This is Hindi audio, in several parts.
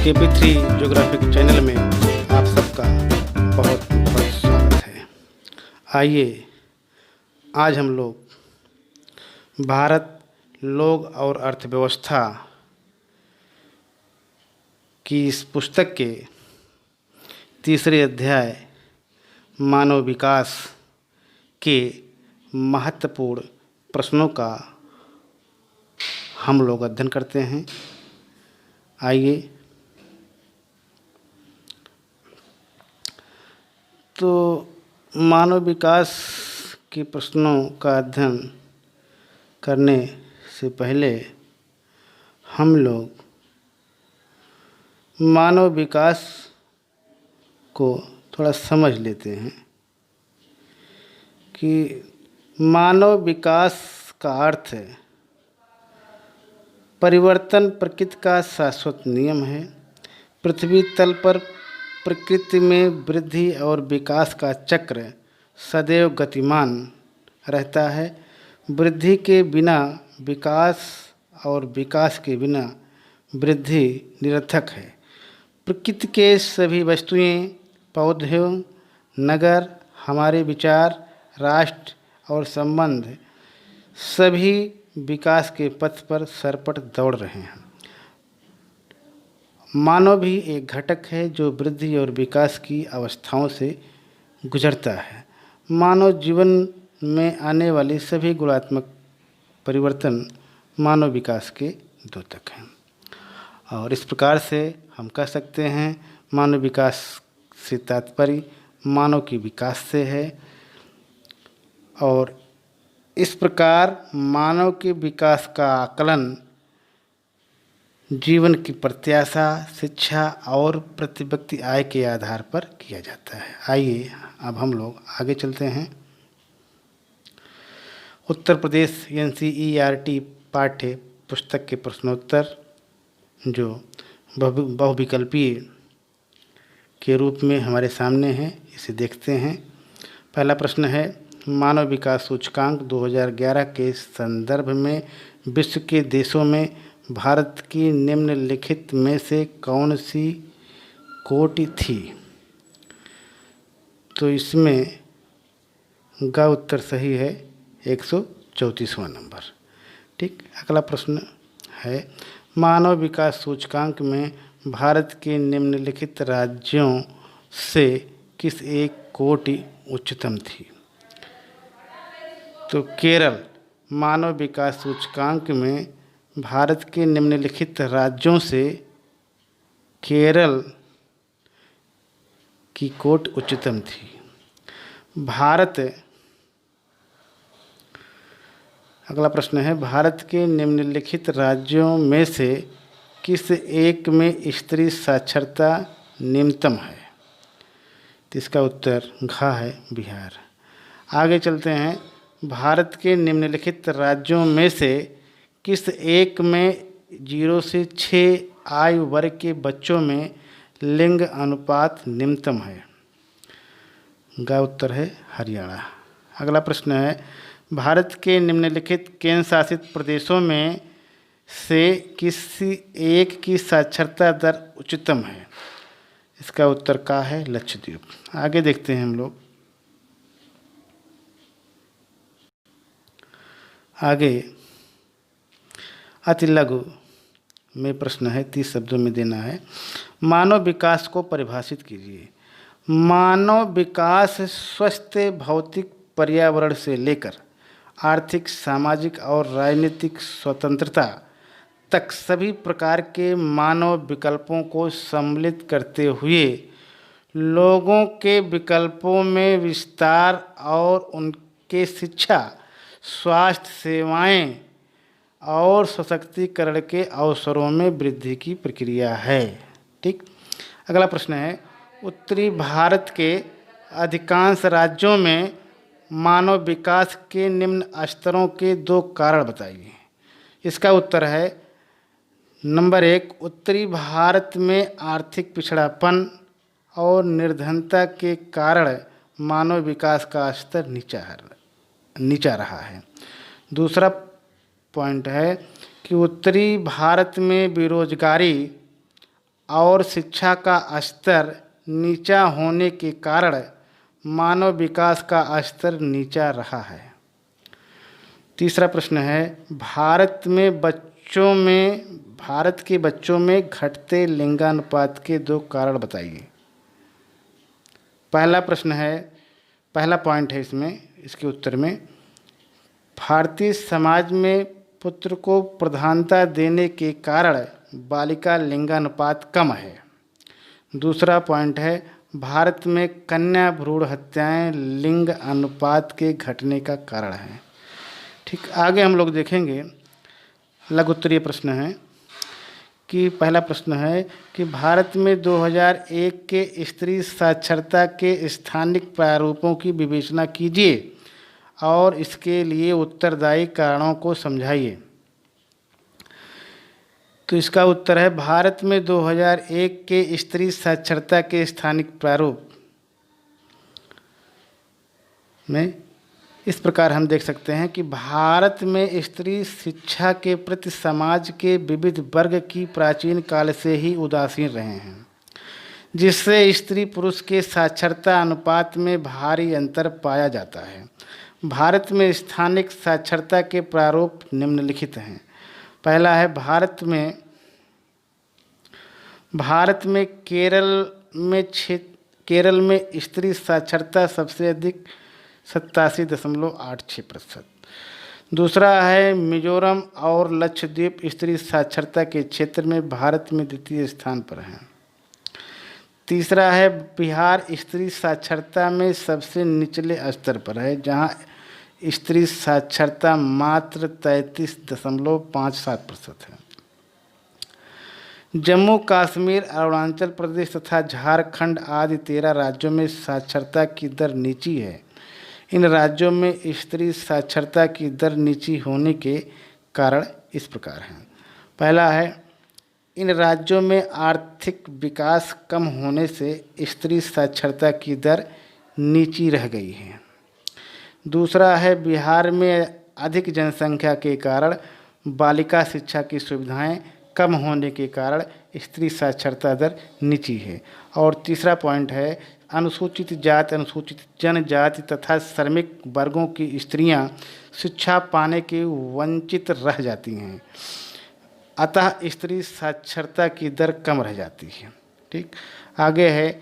KP3 ज्योग्राफिक चैनल में आप सबका बहुत बहुत स्वागत है। आइए आज हम लोग भारत, लोग और अर्थव्यवस्था की इस पुस्तक के तीसरे अध्याय मानव विकास के महत्वपूर्ण प्रश्नों का हम लोग अध्ययन करते हैं। आइए तो मानव विकास के प्रश्नों का अध्ययन करने से पहले हम लोग मानव विकास को थोड़ा समझ लेते हैं कि मानव विकास का अर्थ है परिवर्तन प्रकृति का शाश्वत नियम है। पृथ्वी तल पर प्रकृति में वृद्धि और विकास का चक्र सदैव गतिमान रहता है। वृद्धि के बिना विकास और विकास के बिना वृद्धि निरर्थक है। प्रकृति के सभी वस्तुएं, पौधे, नगर, हमारे विचार, राष्ट्र और संबंध सभी विकास के पथ पर सरपट दौड़ रहे हैं। मानव भी एक घटक है जो वृद्धि और विकास की अवस्थाओं से गुजरता है। मानव जीवन में आने वाली सभी गुणात्मक परिवर्तन मानव विकास के द्योतक हैं। और इस प्रकार से हम कह सकते हैं मानव विकास से तात्पर्य मानव की विकास से है। और इस प्रकार मानव के विकास का आकलन जीवन की प्रत्याशा, शिक्षा और प्रति व्यक्ति आय के आधार पर किया जाता है। आइए अब हम लोग आगे चलते हैं। उत्तर प्रदेश NCERT पाठ्य पुस्तक के प्रश्नोत्तर जो बहुविकल्पीय के रूप में हमारे सामने हैं, इसे देखते हैं। पहला प्रश्न है, मानव विकास सूचकांक 2011 के संदर्भ में विश्व के देशों में भारत की निम्नलिखित में से कौन सी कोटि थी? तो इसमें ग उत्तर सही है 134वां नंबर। ठीक। अगला प्रश्न है, मानव विकास सूचकांक में भारत के निम्नलिखित राज्यों से किस एक कोटि उच्चतम थी? तो केरल मानव विकास सूचकांक में भारत के निम्नलिखित राज्यों से केरल की कोटि उच्चतम थी। अगला प्रश्न है, भारत के निम्नलिखित राज्यों में से किस एक में स्त्री साक्षरता निम्नतम है? तो इसका उत्तर घ है, बिहार। आगे चलते हैं, भारत के निम्नलिखित राज्यों में से किस एक में 0 से 6 आयु वर्ग के बच्चों में लिंग अनुपात निम्नतम है? ग उत्तर है, हरियाणा। अगला प्रश्न है, भारत के निम्नलिखित केंद्र शासित प्रदेशों में से किसी एक की साक्षरता दर उच्चतम है? इसका उत्तर का है, लक्षद्वीप। आगे देखते हैं हम लोग। आगे अति लघु में प्रश्न है, 30 शब्दों में देना है। मानव विकास को परिभाषित कीजिए। मानव विकास स्वस्थ भौतिक पर्यावरण से लेकर आर्थिक, सामाजिक और राजनीतिक स्वतंत्रता तक सभी प्रकार के मानव विकल्पों को सम्मिलित करते हुए लोगों के विकल्पों में विस्तार और उनके शिक्षा, स्वास्थ्य सेवाएं और सशक्तिकरण के अवसरों में वृद्धि की प्रक्रिया है। ठीक। अगला प्रश्न है, उत्तरी भारत के अधिकांश राज्यों में मानव विकास के निम्न स्तरों के 2 कारण बताइए। इसका उत्तर है, नंबर 1, उत्तरी भारत में आर्थिक पिछड़ापन और निर्धनता के कारण मानव विकास का स्तर नीचा रहा है। दूसरा पॉइंट है कि उत्तरी भारत में बेरोजगारी और शिक्षा का स्तर नीचा होने के कारण मानव विकास का स्तर नीचा रहा है। तीसरा प्रश्न है, भारत के बच्चों में घटते लिंगानुपात के 2 कारण बताइए। पहला पॉइंट है इसके उत्तर में, भारतीय समाज में पुत्र को प्रधानता देने के कारण बालिका लिंगानुपात कम है। दूसरा पॉइंट है, भारत में कन्या भ्रूण हत्याएं लिंग अनुपात के घटने का कारण है। ठीक, आगे हम लोग देखेंगे। लघु उत्तरीय प्रश्न है कि पहला प्रश्न है कि भारत में 2001 के स्त्री साक्षरता के स्थानिक प्रारूपों की विवेचना कीजिए और इसके लिए उत्तरदायी कारणों को समझाइए। तो इसका उत्तर है, भारत में 2001 के स्त्री साक्षरता के स्थानिक प्रारूप में इस प्रकार हम देख सकते हैं कि भारत में स्त्री शिक्षा के प्रति समाज के विविध वर्ग की प्राचीन काल से ही उदासीन रहे हैं, जिससे स्त्री पुरुष के साक्षरता अनुपात में भारी अंतर पाया जाता है। भारत में स्थानिक साक्षरता के प्रारूप निम्नलिखित हैं। पहला है, भारत में केरल में स्त्री साक्षरता सबसे अधिक 87.86%। दूसरा है, मिजोरम और लक्षद्वीप स्त्री साक्षरता के क्षेत्र में भारत में द्वितीय स्थान पर है। तीसरा है, बिहार स्त्री साक्षरता में सबसे निचले स्तर पर है, जहां स्त्री साक्षरता मात्र 33.57% है। जम्मू कश्मीर, अरुणाचल प्रदेश तथा झारखंड आदि 13 राज्यों में साक्षरता की दर नीची है। इन राज्यों में स्त्री साक्षरता की दर नीची होने के कारण इस प्रकार हैं। पहला है, इन राज्यों में आर्थिक विकास कम होने से स्त्री साक्षरता की दर नीची रह गई है। दूसरा है, बिहार में अधिक जनसंख्या के कारण बालिका शिक्षा की सुविधाएं कम होने के कारण स्त्री साक्षरता दर नीची है। और तीसरा पॉइंट है, अनुसूचित जाति, अनुसूचित जनजाति तथा श्रमिक वर्गों की स्त्रियां शिक्षा पाने के वंचित रह जाती हैं, अतः स्त्री साक्षरता की दर कम रह जाती है। ठीक, आगे है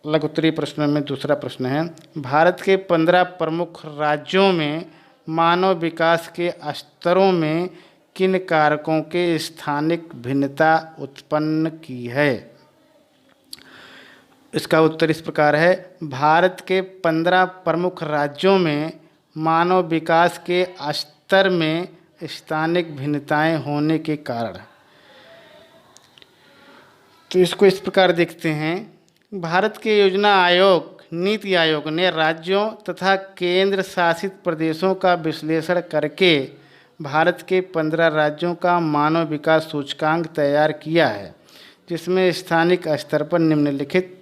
लघु उत्तरीय प्रश्न में दूसरा प्रश्न है, भारत के 15 प्रमुख राज्यों में मानव विकास के स्तरों में किन कारकों के स्थानिक भिन्नता उत्पन्न की है। इसका उत्तर इस प्रकार है, भारत के 15 प्रमुख राज्यों में मानव विकास के स्तर में स्थानिक भिन्नताएं होने के कारण। तो इसको इस प्रकार देखते हैं, भारत के योजना आयोग, नीति आयोग ने राज्यों तथा केंद्र शासित प्रदेशों का विश्लेषण करके भारत के 15 राज्यों का मानव विकास सूचकांक तैयार किया है, जिसमें स्थानिक स्तर पर निम्नलिखित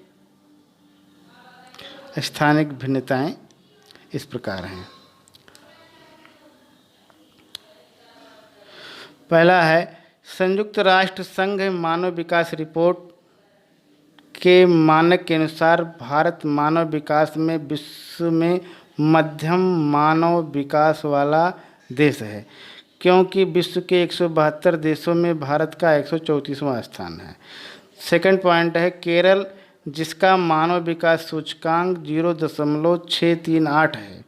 स्थानिक भिन्नताएं इस प्रकार हैं। पहला है, संयुक्त राष्ट्र संघ मानव विकास रिपोर्ट के मानक के अनुसार भारत मानव विकास में विश्व में मध्यम मानव विकास वाला देश है, क्योंकि विश्व के 172 देशों में भारत का 134वां स्थान है। सेकंड पॉइंट है, केरल जिसका मानव विकास सूचकांक 0.638 है,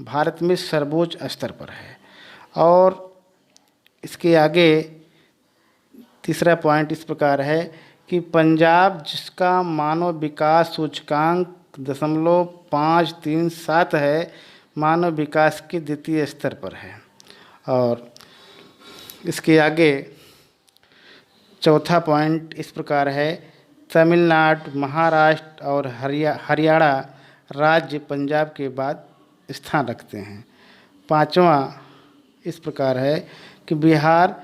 भारत में सर्वोच्च स्तर पर है। और इसके आगे तीसरा पॉइंट इस प्रकार है कि पंजाब जिसका मानव विकास सूचकांक 0.537 है, मानव विकास के द्वितीय स्तर पर है। और इसके आगे चौथा पॉइंट इस प्रकार है, तमिलनाडु, महाराष्ट्र और हरियाणा राज्य पंजाब के बाद स्थान रखते हैं। पांचवा इस प्रकार है कि बिहार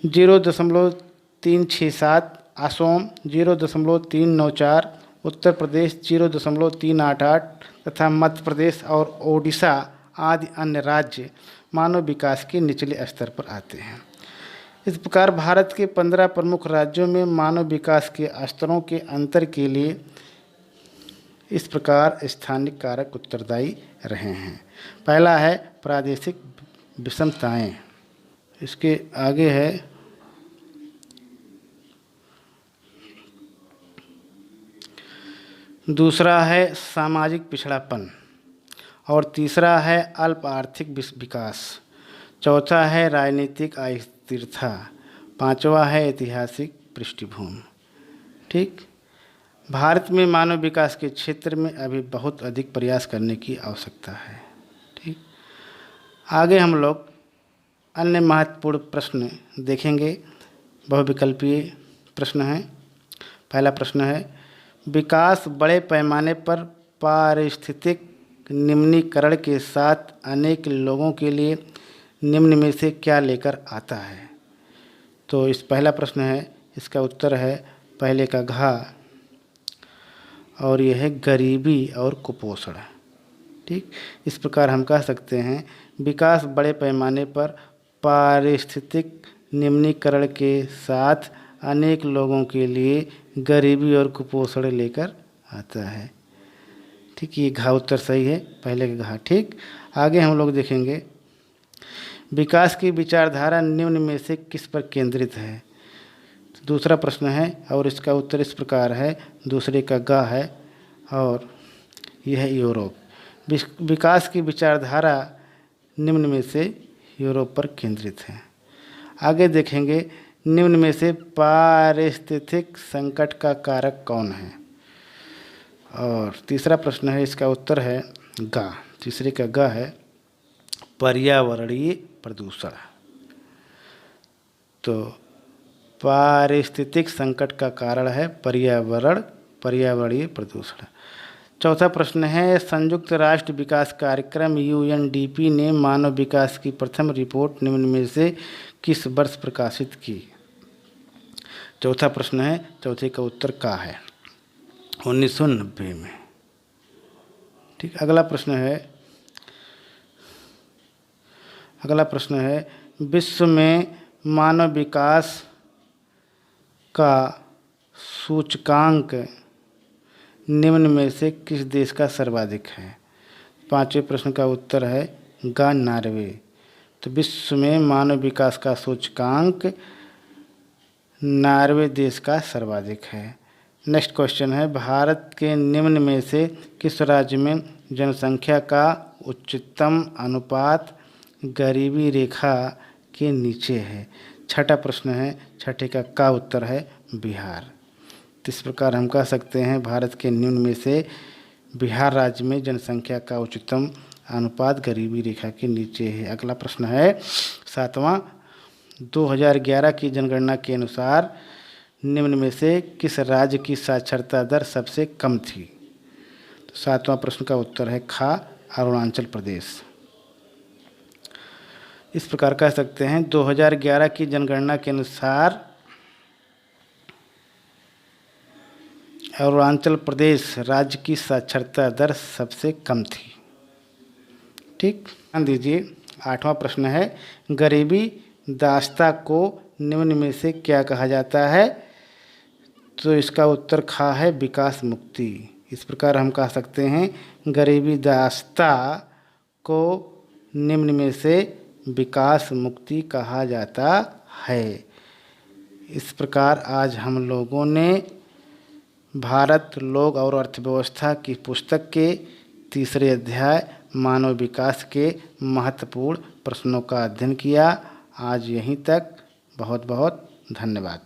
0.367, असम 0.394, उत्तर प्रदेश 0.388 तथा मध्य प्रदेश और ओडिशा आदि अन्य राज्य मानव विकास के निचले स्तर पर आते हैं। इस प्रकार भारत के 15 प्रमुख राज्यों में मानव विकास के स्तरों के अंतर के लिए इस प्रकार स्थानिक कारक उत्तरदायी रहे हैं। पहला है प्रादेशिक विषमताएं, इसके आगे है दूसरा है सामाजिक पिछड़ापन, और तीसरा है अल्प आर्थिक विकास, चौथा है राजनीतिक अस्थिरता, पांचवा है ऐतिहासिक पृष्ठभूमि। ठीक, भारत में मानव विकास के क्षेत्र में अभी बहुत अधिक प्रयास करने की आवश्यकता है। ठीक, आगे हम लोग अन्य महत्वपूर्ण प्रश्न देखेंगे। बहुविकल्पीय प्रश्न है। पहला प्रश्न है, विकास बड़े पैमाने पर पारिस्थितिक निम्नीकरण के साथ अनेक लोगों के लिए निम्न में से क्या लेकर आता है? तो इस पहला प्रश्न है, इसका उत्तर है पहले का घ, और यह है गरीबी और कुपोषण। ठीक, इस प्रकार हम कह सकते हैं विकास बड़े पैमाने पर पारिस्थितिक निम्नीकरण के साथ अनेक लोगों के लिए गरीबी और कुपोषण लेकर आता है। ठीक, ये घ उत्तर सही है, पहले का घ। ठीक, आगे हम लोग देखेंगे विकास की विचारधारा निम्न में से किस पर केंद्रित है? तो दूसरा प्रश्न है और इसका उत्तर इस प्रकार है, दूसरे का ग है और यह है यूरोप। विकास की विचारधारा निम्न में से यूरोप पर केंद्रित है। आगे देखेंगे निम्न में से पारिस्थितिक संकट का कारक कौन है? और तीसरा प्रश्न है, इसका उत्तर है ग, तीसरे का ग है पर्यावरणीय प्रदूषण। तो पारिस्थितिक संकट का कारण है पर्यावरणीय प्रदूषण। चौथा प्रश्न है, संयुक्त राष्ट्र विकास कार्यक्रम UNDP ने मानव विकास की प्रथम रिपोर्ट निम्न में से किस वर्ष प्रकाशित की? चौथा प्रश्न है, चौथे का उत्तर का है 1990 में। ठीक, अगला प्रश्न है विश्व में मानव विकास का सूचकांक निम्न में से किस देश का सर्वाधिक है? पांचवें प्रश्न का उत्तर है ग, नॉर्वे। तो विश्व में मानव विकास का सूचकांक नॉर्वे देश का सर्वाधिक है। नेक्स्ट क्वेश्चन है, भारत के निम्न में से किस राज्य में जनसंख्या का उच्चतम अनुपात गरीबी रेखा के नीचे है? छठा प्रश्न है, छठे का उत्तर है बिहार। तो इस प्रकार हम कह सकते हैं भारत के निम्न में से बिहार राज्य में जनसंख्या का उच्चतम अनुपात गरीबी रेखा के नीचे है। अगला प्रश्न है सातवां, 2011 की जनगणना के अनुसार निम्न में से किस राज्य की साक्षरता दर सबसे कम थी? तो सातवां प्रश्न का उत्तर है ख, अरुणाचल प्रदेश। इस प्रकार कह सकते हैं 2011 की जनगणना के अनुसार अरुणाचल प्रदेश राज्य की साक्षरता दर सबसे कम थी। ठीक, ध्यान दीजिए। आठवां प्रश्न है, गरीबी दास्ता को निम्न में से क्या कहा जाता है? तो इसका उत्तर ख है विकास मुक्ति। इस प्रकार हम कह सकते हैं गरीबी दास्ता को निम्न में से विकास मुक्ति कहा जाता है। इस प्रकार आज हम लोगों ने भारत, लोग और अर्थव्यवस्था की पुस्तक के तीसरे अध्याय मानव विकास के महत्वपूर्ण प्रश्नों का अध्ययन किया। आज यहीं तक। बहुत बहुत धन्यवाद।